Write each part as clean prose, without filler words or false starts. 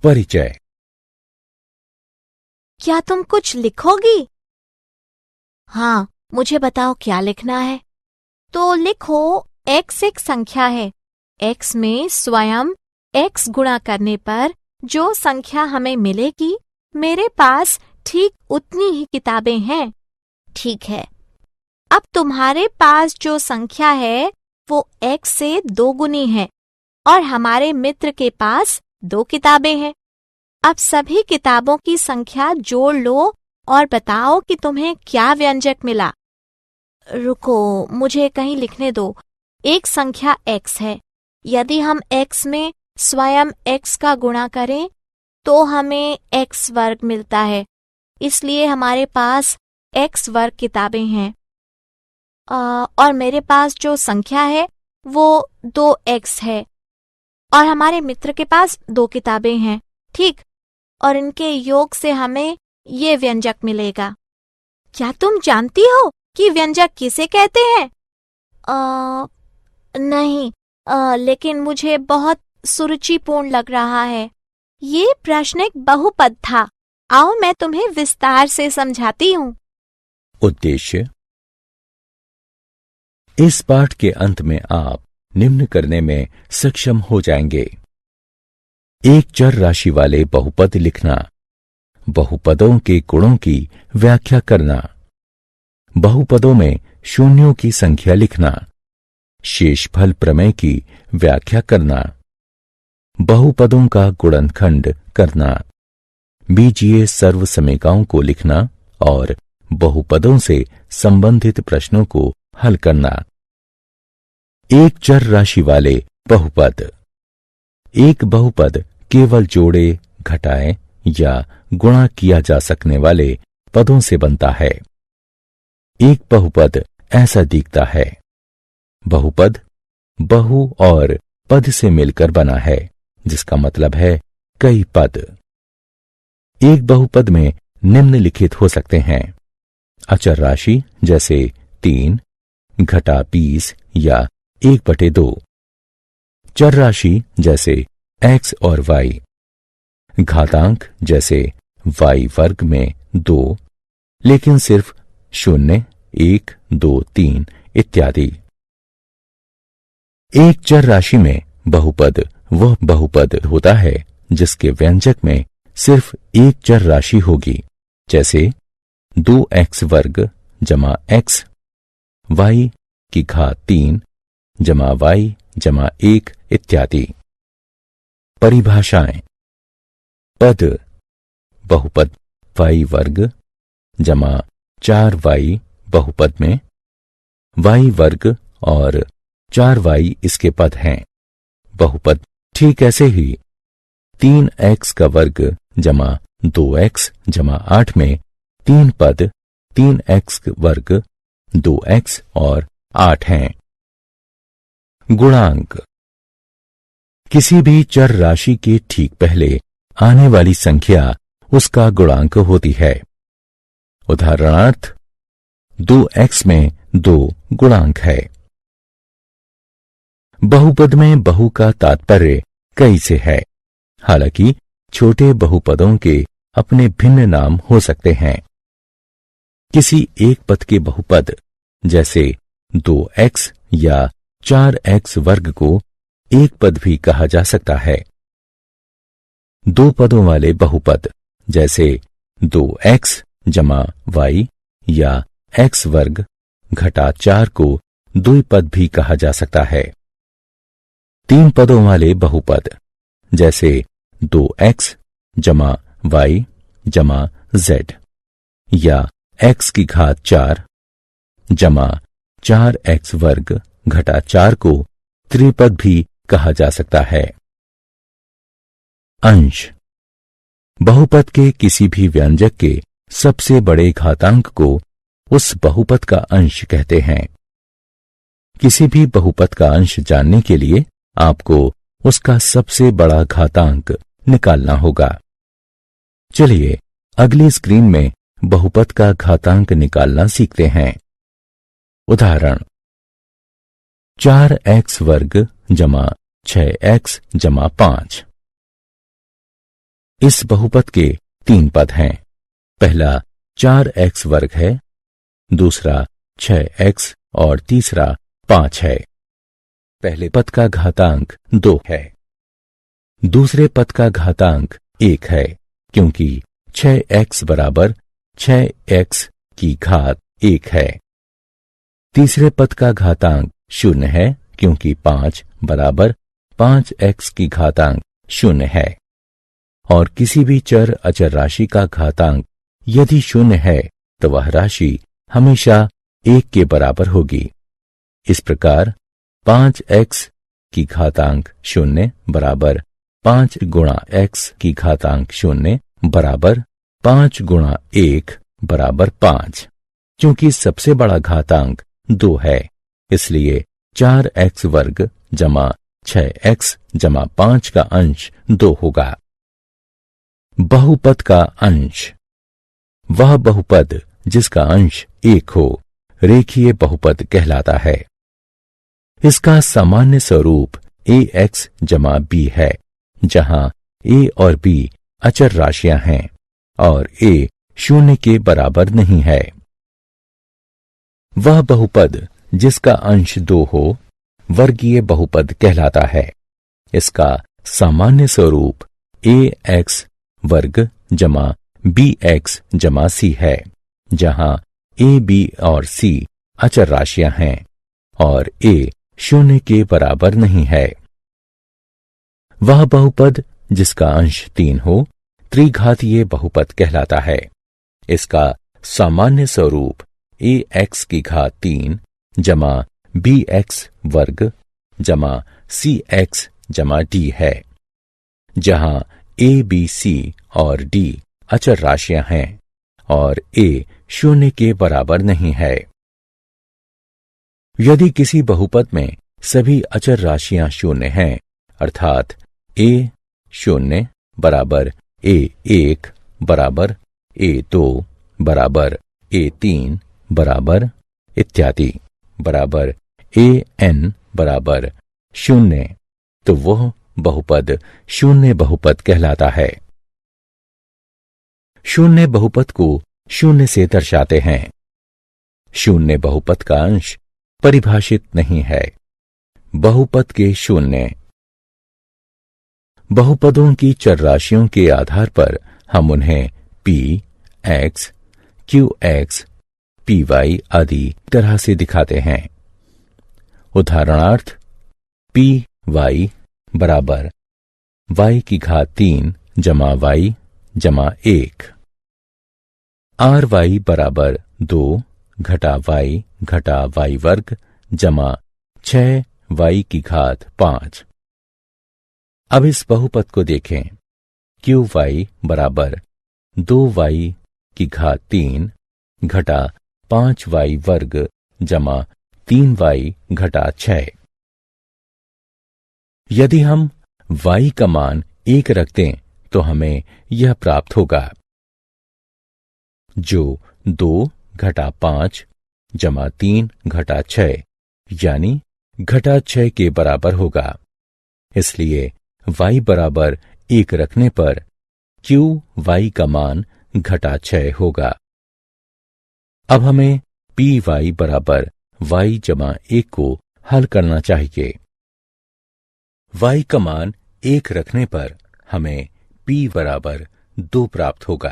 परिचय। क्या तुम कुछ लिखोगी? हाँ, मुझे बताओ क्या लिखना है। तो लिखो, x एक संख्या है। x में स्वयं x गुणा करने पर जो संख्या हमें मिलेगी, मेरे पास ठीक उतनी ही किताबें हैं। ठीक है। अब तुम्हारे पास जो संख्या है वो x से 2 गुनी है और हमारे मित्र के पास 2 किताबें हैं। अब सभी किताबों की संख्या जोड़ लो और बताओ कि तुम्हें क्या व्यंजक मिला। रुको, मुझे कहीं लिखने दो। एक संख्या x है। यदि हम x में स्वयं x का गुणा करें तो हमें x वर्ग मिलता है, इसलिए हमारे पास x वर्ग किताबें हैं। और मेरे पास जो संख्या है वो 2x है और हमारे मित्र के पास 2 किताबें हैं। ठीक, और इनके योग से हमें ये व्यंजक मिलेगा। क्या तुम जानती हो कि व्यंजक किसे कहते हैं? नहीं, लेकिन मुझे बहुत सुरुचिपूर्ण लग रहा है। ये प्रश्न एक बहुपद था। आओ मैं तुम्हें विस्तार से समझाती हूँ। उद्देश्य। इस पाठ के अंत में आप निम्न करने में सक्षम हो जाएंगे। एक चर राशि वाले बहुपद लिखना, बहुपदों के गुणों की व्याख्या करना, बहुपदों में शून्यों की संख्या लिखना, शेषफल प्रमेय की व्याख्या करना, बहुपदों का गुणनखंड करना, बीजीय सर्वसमीकाओं को लिखना और बहुपदों से संबंधित प्रश्नों को हल करना। एक चर राशि वाले बहुपद। एक बहुपद केवल जोड़े, घटाए या गुणा किया जा सकने वाले पदों से बनता है। एक बहुपद ऐसा दिखता है। बहुपद बहु और पद से मिलकर बना है, जिसका मतलब है कई पद। एक बहुपद में निम्नलिखित हो सकते हैं: अचर राशि जैसे 3, घटा 20 या 1/2, चर राशि जैसे x और y, घातांक जैसे y वर्ग में 2 लेकिन सिर्फ 0, 1, 2, 3 इत्यादि। एक चर राशि में बहुपद वह बहुपद होता है जिसके व्यंजक में सिर्फ एक चर राशि होगी, जैसे 2x वर्ग जमा x, y की घात 3 जमा y जमा 1 इत्यादि। परिभाषाएं। पद बहुपद y वर्ग जमा 4y बहुपद में y वर्ग और 4y इसके पद हैं। बहुपद ठीक ऐसे ही 3x का वर्ग जमा 2x जमा 8 में 3 पद 3x वर्ग 2x और 8 हैं। गुणांक। किसी भी चर राशि के ठीक पहले आने वाली संख्या उसका गुणांक होती है। उदाहरणार्थ 2x में 2 गुणांक है। बहुपद में बहु का तात्पर्य कई से है, हालांकि छोटे बहुपदों के अपने भिन्न नाम हो सकते हैं। किसी एक पद के बहुपद जैसे 2x या 4x वर्ग को एक पद भी कहा जा सकता है। 2 पदों वाले बहुपद जैसे 2x जमा y या x वर्ग घटा 4 को द्विपद भी कहा जा सकता है। 3 पदों वाले बहुपद जैसे 2x जमा y जमा z या x की घात 4 जमा 4x वर्ग घटा 4 को त्रिपद भी कहा जा सकता है। अंश। बहुपद के किसी भी व्यंजक के सबसे बड़े घातांक को उस बहुपद का अंश कहते हैं। किसी भी बहुपद का अंश जानने के लिए आपको उसका सबसे बड़ा घातांक निकालना होगा। चलिए अगली स्क्रीन में बहुपद का घातांक निकालना सीखते हैं। उदाहरण 4x वर्ग जमा 6x जमा 5। इस बहुपद के 3 पद हैं। पहला 4x वर्ग है, दूसरा 6x और तीसरा 5 है। पहले पद का घातांक 2 है, दूसरे पद का घातांक 1 है, क्योंकि 6x बराबर 6x की घात 1 है। तीसरे पद का घातांक 0 है, क्योंकि 5 बराबर 5x की घातांक 0 है। और किसी भी चर अचर राशि का घातांक यदि 0 है तो वह राशि हमेशा 1 के बराबर होगी। इस प्रकार 5x की घातांक 0 बराबर 5 गुणा x की घातांक 0 बराबर 5 गुणा 1 बराबर 5। क्योंकि सबसे बड़ा घातांक 2 है, इसलिए 4x वर्ग जमा 6x जमा 5 का अंश 2 होगा। बहुपद का अंश। वह बहुपद जिसका अंश 1 हो रेखीय बहुपद कहलाता है। इसका सामान्य स्वरूप ax जमा b है, जहां a और b अचर राशियां हैं और a 0 के बराबर नहीं है। वह बहुपद जिसका अंश 2 हो वर्गीय बहुपद कहलाता है। इसका सामान्य स्वरूप ax वर्ग जमा bx जमा c है, जहां a, b और c अचर राशियां हैं और a 0 के बराबर नहीं है। वह बहुपद जिसका अंश 3 हो त्रिघातीय बहुपद कहलाता है। इसका सामान्य स्वरूप ax की घात 3 जमा bx वर्ग जमा cx जमा d है, जहां a, b, c और d अचर राशियां हैं और a 0 के बराबर नहीं है। यदि किसी बहुपद में सभी अचर राशियां 0 हैं, अर्थात a 0 बराबर a1 बराबर a2 बराबर a3 बराबर इत्यादि बराबर an बराबर 0, तो वह बहुपद शून्य बहुपद कहलाता है। शून्य बहुपद को 0 से दर्शाते हैं। शून्य बहुपद का अंश परिभाषित नहीं है। बहुपद के शून्य। बहुपदों की चर राशियों के आधार पर हम उन्हें p, x, qx, py आदि तरह से दिखाते हैं। उदाहरणार्थ py बराबर y की घात 3 जमा y जमा 1, ry बराबर 2 घटा y वर्ग जमा 6y की घात 5। अब इस बहुपद को देखें। qy बराबर 2y की घात 3 घटा 5y वर्ग जमा 3y घटा 6। यदि हम y का मान 1 रख दें तो हमें यह प्राप्त होगा, जो 2 घटा 5 जमा 3 घटा 6 यानी घटा 6 के बराबर होगा। इसलिए y बराबर 1 रखने पर qy का मान घटा 6 होगा। अब हमें py बराबर y जमा 1 को हल करना चाहिए। y का मान 1 रखने पर हमें p बराबर 2 प्राप्त होगा।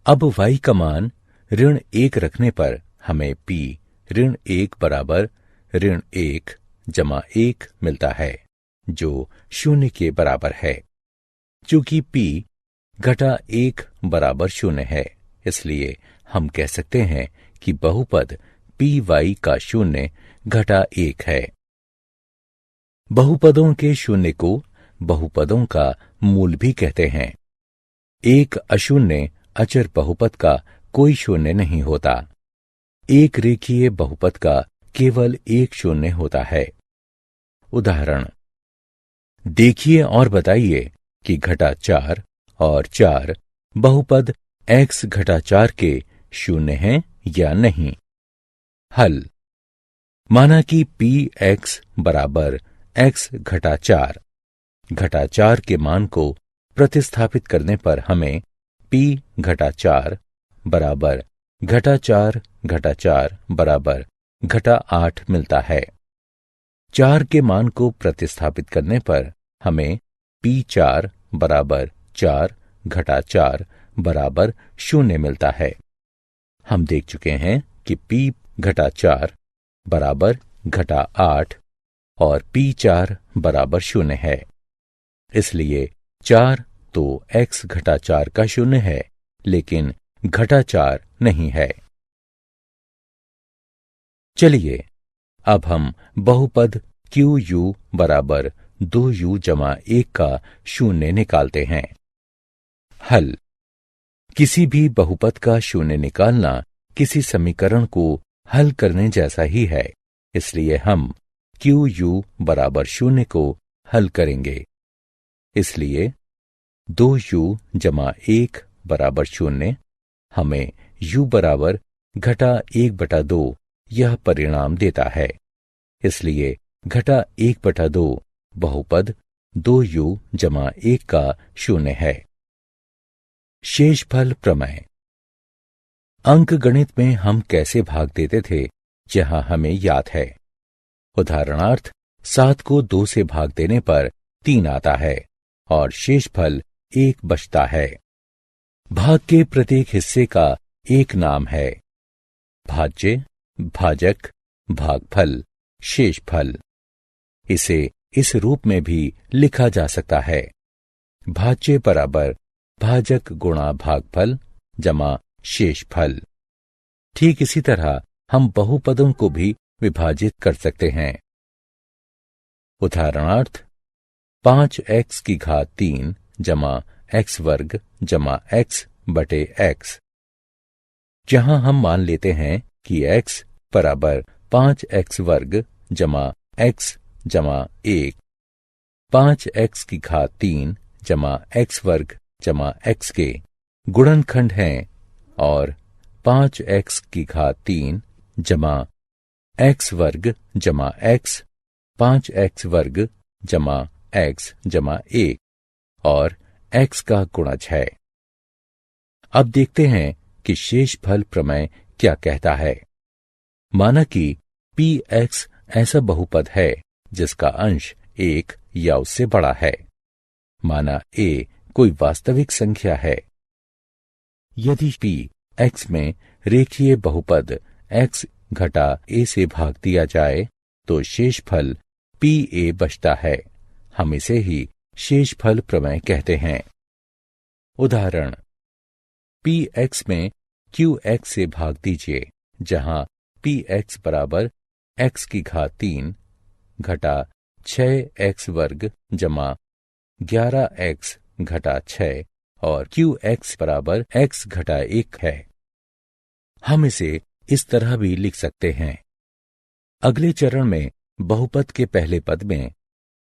अब y का मान ऋण 1 रखने पर हमें p ऋण 1 बराबर ऋण 1 जमा 1 मिलता है, जो 0 के बराबर है। चूंकि p घटा 1 बराबर 0 है, इसलिए हम कह सकते हैं कि बहुपद py का 0 घटा 1 है। बहुपदों के शून्य को बहुपदों का मूल भी कहते हैं। एक अशून्य अचर बहुपद का कोई शून्य नहीं होता। एक रेखीय बहुपद का केवल एक शून्य होता है। उदाहरण देखिए और बताइए कि घटा 4 और 4 बहुपद x घटा 4 के शून्य हैं या नहीं। हल माना कि px बराबर x घटा 4 के मान को प्रतिस्थापित करने पर हमें p घटा 4 बराबर घटा 4 घटा 4 बराबर घटा 8 मिलता है। 4 के मान को प्रतिस्थापित करने पर हमें p4 बराबर 4 घटा 4 बराबर 0 मिलता है। हम देख चुके हैं कि p घटा 4 बराबर घटा 8 और p4 बराबर 0 है। इसलिए 4 तो x घटा 4 का 0 है, लेकिन घटा 4 नहीं है। चलिए अब हम बहुपद QU बराबर 2U जमा 1 का 0 निकालते हैं। हल। किसी भी बहुपद का 0 निकालना किसी समीकरण को हल करने जैसा ही है, इसलिए हम QU बराबर 0 को हल करेंगे। इसलिए 2U जमा 1 बराबर 0 हमें U बराबर घटा 1/2 यह परिणाम देता है। इसलिए घटा 1/2 बहुपद 2U जमा 1 का 0 है। शेषफल प्रमेय। अंकगणित में हम कैसे भाग देते थे, यह हमें याद है। उदाहरणार्थ 7 को 2 से भाग देने पर 3 आता है और शेषफल 1 बचता है। भाग के प्रत्येक हिस्से का एक नाम है। भाज्य, भाजक, भागफल, शेषफल। इसे इस रूप में भी लिखा जा सकता है। भाज्य बराबर भाजक गुणा भागफल जमा शेषफल। ठीक इसी तरह हम बहुपदों को भी विभाजित कर सकते हैं। उदाहरणार्थ 5x की घात 3 जमा x वर्ग जमा x बटे x, जहां हम मान लेते हैं कि x बराबर 5x वर्ग जमा x जमा 1, 5x की घात 3 जमा x वर्ग जमा x के गुणनखंड हैं और 5x की घात 3 जमा x वर्ग जमा x, 5x वर्ग जमा x जमा 1 और x का गुणज है। अब देखते हैं कि शेषफल प्रमेय क्या कहता है। माना कि px ऐसा बहुपद है जिसका अंश 1 या उससे बड़ा है। माना a कोई वास्तविक संख्या है। यदि p x में रेखीय बहुपद x घटा a से भाग दिया जाए तो शेषफल pa बचता है। हम इसे ही शेषफल प्रमेय कहते हैं। उदाहरण px में qx से भाग दीजिए, जहां px बराबर x की घात 3 घटा 6x वर्ग जमा 11x घटा 6 और qx बराबर x घटा 1 है। हम इसे इस तरह भी लिख सकते हैं। अगले चरण में बहुपद के पहले पद में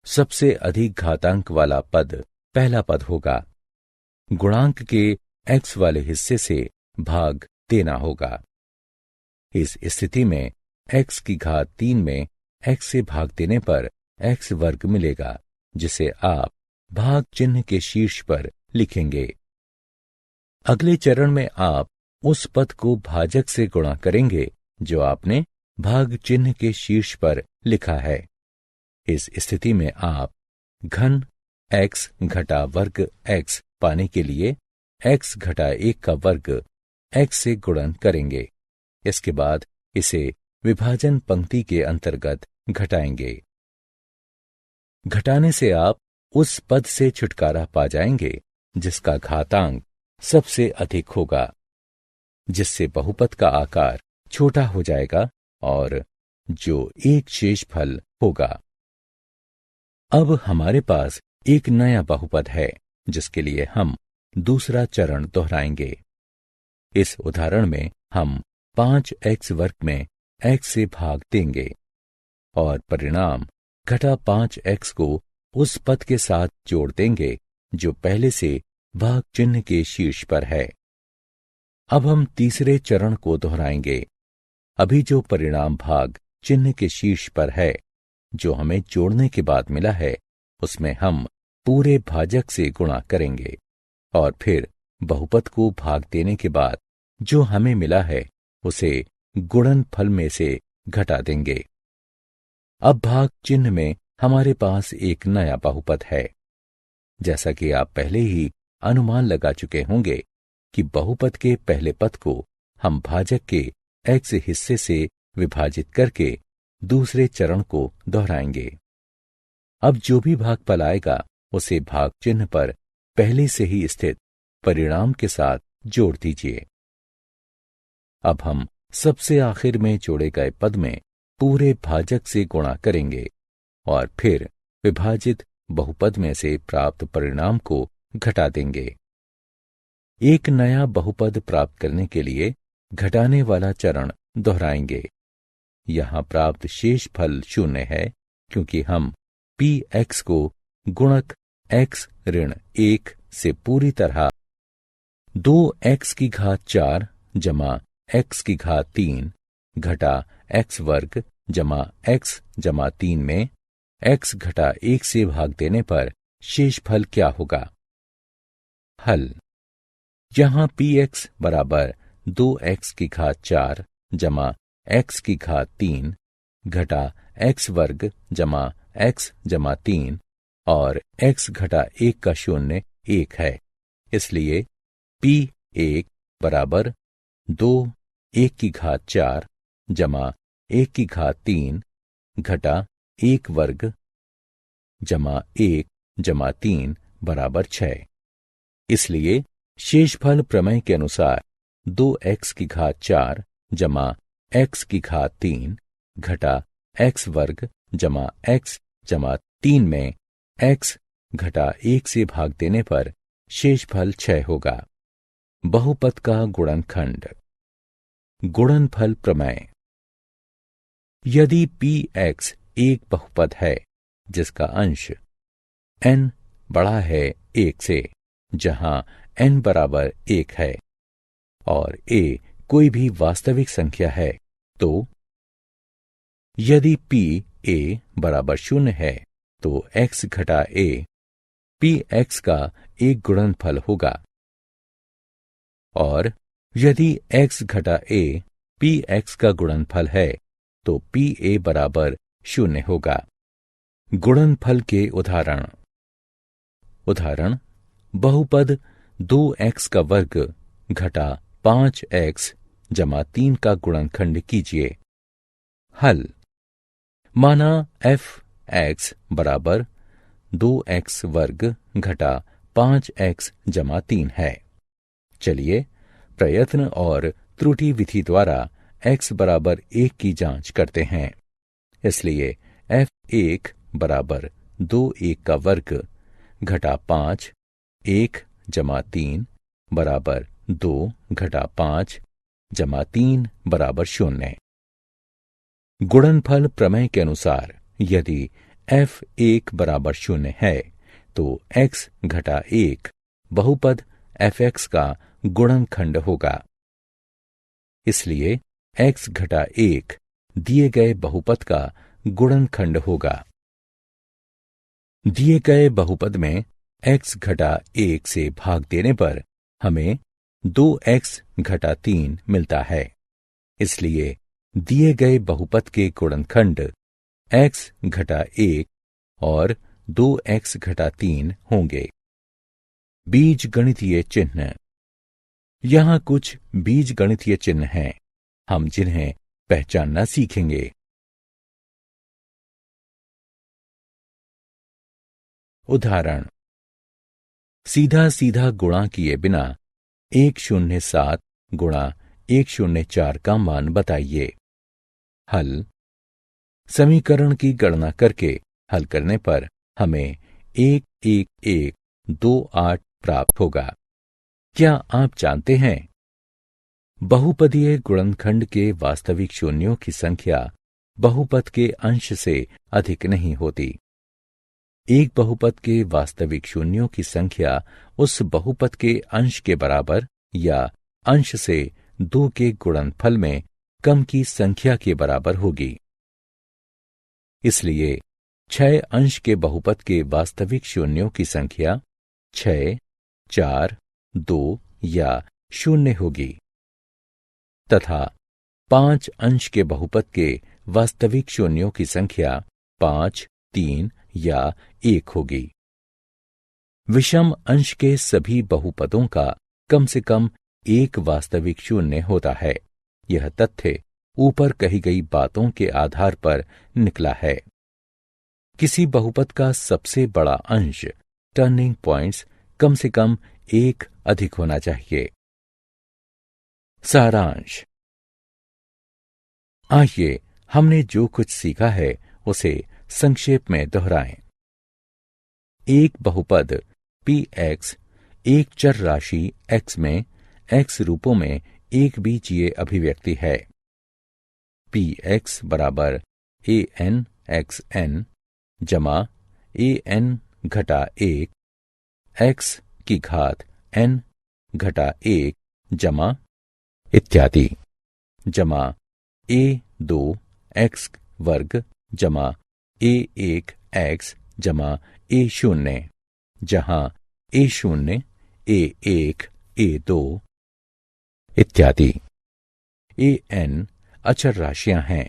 सबसे अधिक घातांक वाला पद पहला पद होगा। गुणांक के x वाले हिस्से से भाग देना होगा। इस स्थिति में x की घात 3 में x से भाग देने पर x वर्ग मिलेगा, जिसे आप भाग चिन्ह के शीर्ष पर लिखेंगे। अगले चरण में आप उस पद को भाजक से गुणा करेंगे जो आपने भाग चिन्ह के शीर्ष पर लिखा है। इस स्थिति में आप घन x घटा वर्ग x पाने के लिए x घटा 1 का वर्ग x से गुणन करेंगे। इसके बाद इसे विभाजन पंक्ति के अंतर्गत घटाएंगे। घटाने से आप उस पद से छुटकारा पा जाएंगे जिसका घातांक सबसे अधिक होगा, जिससे बहुपद का आकार छोटा हो जाएगा और जो एक शेषफल होगा। अब हमारे पास एक नया बहुपद है जिसके लिए हम दूसरा चरण दोहराएंगे। इस उदाहरण में हम 5x वर्ग में x से भाग देंगे और परिणाम घटा 5x को उस पद के साथ जोड़ देंगे जो पहले से भाग चिन्ह के शीर्ष पर है। अब हम तीसरे चरण को दोहराएंगे। अभी जो परिणाम भाग चिन्ह के शीर्ष पर है, जो हमें जोड़ने के बाद मिला है, उसमें हम पूरे भाजक से गुणा करेंगे और फिर बहुपद को भाग देने के बाद जो हमें मिला है उसे गुणनफल में से घटा देंगे। अब भाग चिन्ह में हमारे पास एक नया बहुपद है। जैसा कि आप पहले ही अनुमान लगा चुके होंगे कि बहुपद के पहले पद को हम भाजक के x हिस्से से विभाजित करके दूसरे चरण को दोहराएंगे। अब जो भी भागफल आएगा उसे भाग चिन्ह पर पहले से ही स्थित परिणाम के साथ जोड़ दीजिए। अब हम सबसे आखिर में जोड़े गए पद में पूरे भाजक से गुणा करेंगे और फिर विभाजित बहुपद में से प्राप्त परिणाम को घटा देंगे। एक नया बहुपद प्राप्त करने के लिए घटाने वाला चरण दोहराएंगे। यहां प्राप्त शेष फल 0 है क्योंकि हम px को गुणक x ऋण 1 से पूरी तरह 2x की घात 4 जमा x की घात 3 घटा x वर्ग जमा x जमा 3 में x घटा 1 से भाग देने पर शेष फल क्या होगा? हल। यहां px बराबर 2x की घात 4 जमा x की घात 3 घटा x वर्ग जमा x जमा 3 और x घटा 1 का शून्य 1 है। इसलिए p1 बराबर 2 1 की घात 4 जमा 1 की घात 3 घटा 1 वर्ग जमा 1 जमा 3 बराबर 6। इसलिए शेषफल प्रमेय के अनुसार 2x की घात 4 जमा x की घात 3 घटा x वर्ग जमा x जमा 3 में x घटा 1 से भाग देने पर शेषफल 6 होगा। बहुपद का गुणनखंड। गुणनफल प्रमेय। यदि px एक बहुपद है जिसका अंश n बड़ा है 1 से, जहां n बराबर 1 है और a कोई भी वास्तविक संख्या है, तो यदि p a बराबर 0 है तो x घटा a px का एक गुणनफल होगा और यदि x घटा a px का गुणनफल है तो pa बराबर 0 होगा। गुणनफल के उदाहरण। उदाहरण: बहुपद 2x का वर्ग घटा 5x जमा 3 का गुणनखंड कीजिए। हल। माना f(x) बराबर 2x वर्ग घटा 5x जमा 3 है। चलिए प्रयत्न और त्रुटि विधि द्वारा x बराबर 1 की जांच करते हैं। इसलिए f1 बराबर 2(1) का वर्ग घटा 5 1 जमा 3 बराबर 2 घटा 5 जमा 3 बराबर 0। गुणनफल प्रमेय के अनुसार यदि f1 बराबर 0 है तो x घटा 1 बहुपद fx का गुणनखंड होगा। इसलिए x घटा 1 दिए गए बहुपद का गुणनखंड होगा। दिए गए बहुपद में x घटा 1 से भाग देने पर हमें 2x घटा 3 मिलता है। इसलिए दिए गए बहुपद के गुणनखंड x घटा 1 और 2x घटा 3 होंगे। बीजगणितीय चिन्ह। यहां कुछ बीजगणितीय चिन्ह हैं, हम जिन्हें पहचानना सीखेंगे। उदाहरण: सीधा सीधा गुणा किए बिना 107 गुणा 104 का मान बताइए। हल। समीकरण की गणना करके हल करने पर हमें 11128 प्राप्त होगा। क्या आप जानते हैं बहुपदीय गुणनखंड के वास्तविक शून्यों की संख्या बहुपद के अंश से अधिक नहीं होती। एक बहुपद के वास्तविक शून्यों की संख्या उस बहुपद के अंश के बराबर या अंश से 2 के गुणनफल में कम की संख्या के बराबर होगी। इसलिए 6 अंश के बहुपद के वास्तविक शून्यों की संख्या 6, 4, 2 या 0 होगी तथा 5 अंश के बहुपद के वास्तविक शून्यों की संख्या 5, 3 या 1 होगी। विषम अंश के सभी बहुपदों का कम से कम एक वास्तविक शून्य होता है। यह तथ्य ऊपर कही गई बातों के आधार पर निकला है। किसी बहुपद का सबसे बड़ा अंश टर्निंग पॉइंट्स कम से कम 1 अधिक होना चाहिए। सारांश। आइए हमने जो कुछ सीखा है उसे संक्षेप में दोहराएं। एक बहुपद px एक चर राशि x में x रूपों में एक बीजीय अभिव्यक्ति है। px बराबर an xn जमा an घटा 1 x की घात n घटा 1 जमा इत्यादि जमा a2 x वर्ग जमा a1 x जमा a0 जहां a0 a1 a2 इत्यादि an अचर राशियां हैं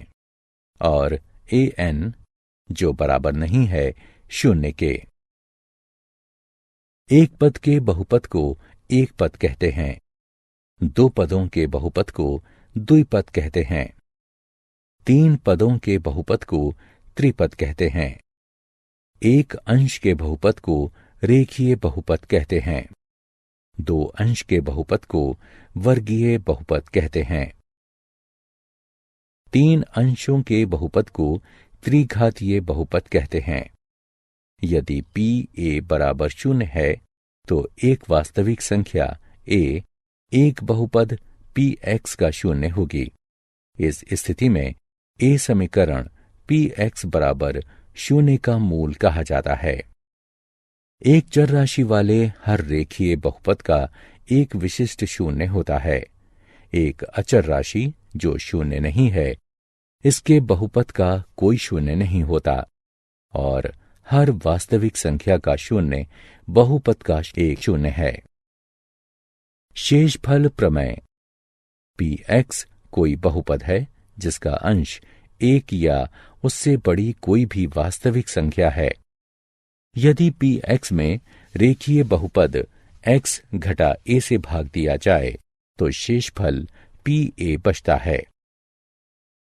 और an जो बराबर नहीं है 0 के। एक पद के बहुपद को एक पद कहते हैं। 2 पदों के बहुपद को द्विपद कहते हैं। 3 पदों के बहुपद को त्रिपद कहते हैं। एक अंश के बहुपद को रेखीय बहुपद कहते हैं। 2 अंश के बहुपद को वर्गीय बहुपद कहते हैं। 3 अंशों के बहुपद को त्रिघातीय बहुपद कहते हैं। यदि pa बराबर 0 है तो एक वास्तविक संख्या a एक बहुपद px का 0 होगी। इस स्थिति में a समीकरण px बराबर 0 का मूल कहा जाता है। एक चर राशि वाले हर रेखीय बहुपद का एक विशिष्ट 0 होता है। एक अचर राशि जो 0 नहीं है, इसके बहुपद का कोई 0 नहीं होता और हर वास्तविक संख्या का 0 बहुपद का एक 0 है। शेषफल प्रमेय। px कोई बहुपद है जिसका अंश 1 या उससे बड़ी कोई भी वास्तविक संख्या है। यदि px में रेखीय बहुपद x घटा a से भाग दिया जाए तो शेषफल pa बचता है।